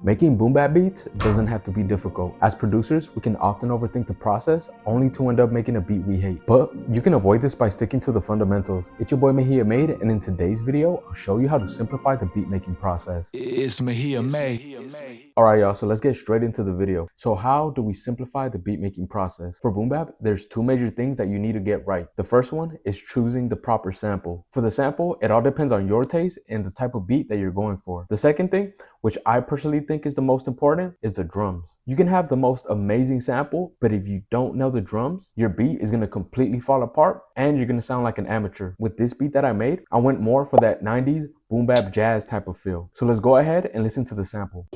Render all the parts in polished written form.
Making boom bap beats doesn't have to be difficult. As producers, we can often overthink the process only to end up making a beat we hate. But you can avoid this by sticking to the fundamentals. It's your boy Mejia Made, and in today's video, I'll show you how to simplify the beat making process. It's Mejia Made. Alright y'all, so let's get straight into the video. So how do we simplify the beat making process? For boom bap, there's two major things that you need to get right. The first one is choosing the proper sample. For the sample, it all depends on your taste and the type of beat that you're going for. The second thing, which I personally think is the most important, is the drums. You can have the most amazing sample, but if you don't know the drums, your beat is gonna completely fall apart and you're gonna sound like an amateur. With this beat that I made, I went more for that 90s boom bap jazz type of feel. So let's go ahead and listen to the sample.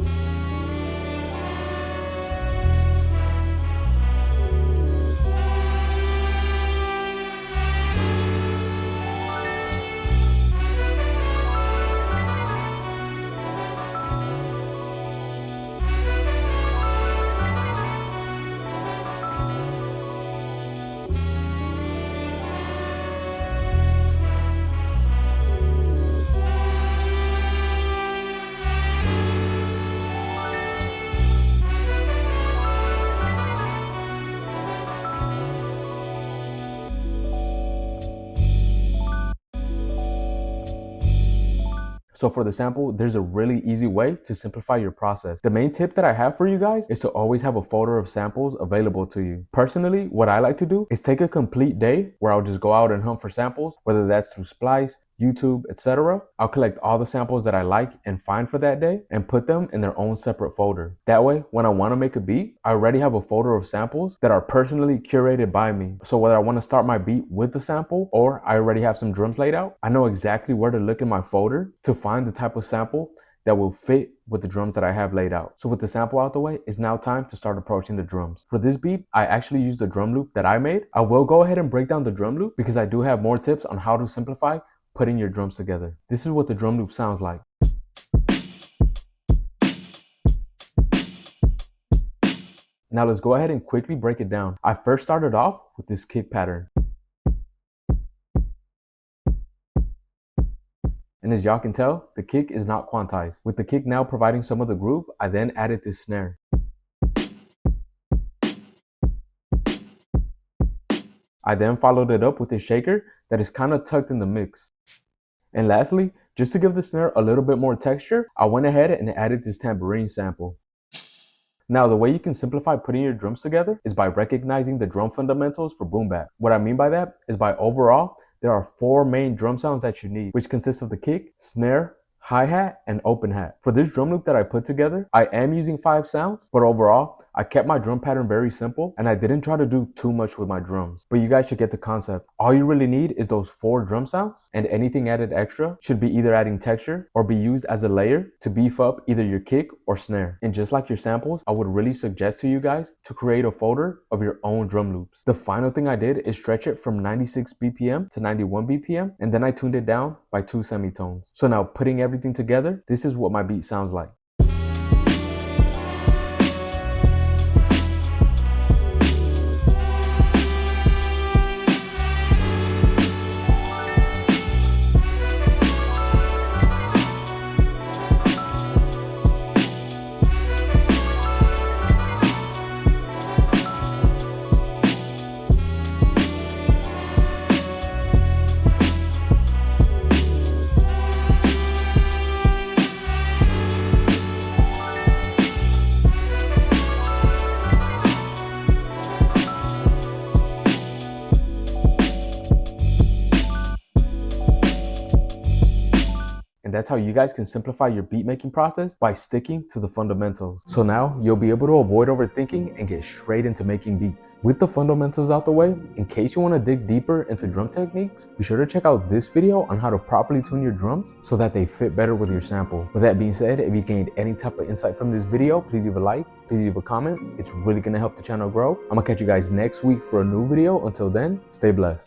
So for the sample, there's a really easy way to simplify your process. The main tip that I have for you guys is to always have a folder of samples available to you. Personally, what I like to do is take a complete day where I'll just go out and hunt for samples, whether that's through Splice, YouTube, etc. I'll collect all the samples that I like and find for that day and put them in their own separate folder. That way, when I want to make a beat, I already have a folder of samples that are personally curated by me. So whether I want to start my beat with the sample or I already have some drums laid out, I know exactly where to look in my folder to find the type of sample that will fit with the drums that I have laid out. So with the sample out the way, it's now time to start approaching the drums. For this beat, I actually used the drum loop that I made. I will go ahead and break down the drum loop because I do have more tips on how to simplify putting your drums together. This is what the drum loop sounds like. Now let's go ahead and quickly break it down. I first started off with this kick pattern. And as y'all can tell, the kick is not quantized. With the kick now providing some of the groove, I then added this snare. I then followed it up with a shaker that is kind of tucked in the mix. And lastly, just to give the snare a little bit more texture, I went ahead and added this tambourine sample. Now, the way you can simplify putting your drums together is by recognizing the drum fundamentals for boom bap. What I mean by that is by overall, there are 4 main drum sounds that you need, which consists of the kick, snare, hi-hat, and open hat. For this drum loop that I put together, I am using 5 sounds, but overall, I kept my drum pattern very simple and I didn't try to do too much with my drums. But you guys should get the concept. All you really need is those 4 drum sounds, and anything added extra should be either adding texture or be used as a layer to beef up either your kick or snare. And just like your samples, I would really suggest to you guys to create a folder of your own drum loops. The final thing I did is stretch it from 96 BPM to 91 BPM, and then I tuned it down by 2 semitones. So now putting everything together, this is what my beat sounds like. And that's how you guys can simplify your beat making process by sticking to the fundamentals. So now you'll be able to avoid overthinking and get straight into making beats. With the fundamentals out the way, in case you want to dig deeper into drum techniques, be sure to check out this video on how to properly tune your drums so that they fit better with your sample. With that being said, if you gained any type of insight from this video, please leave a like, please leave a comment. It's really going to help the channel grow. I'm going to catch you guys next week for a new video. Until then, stay blessed.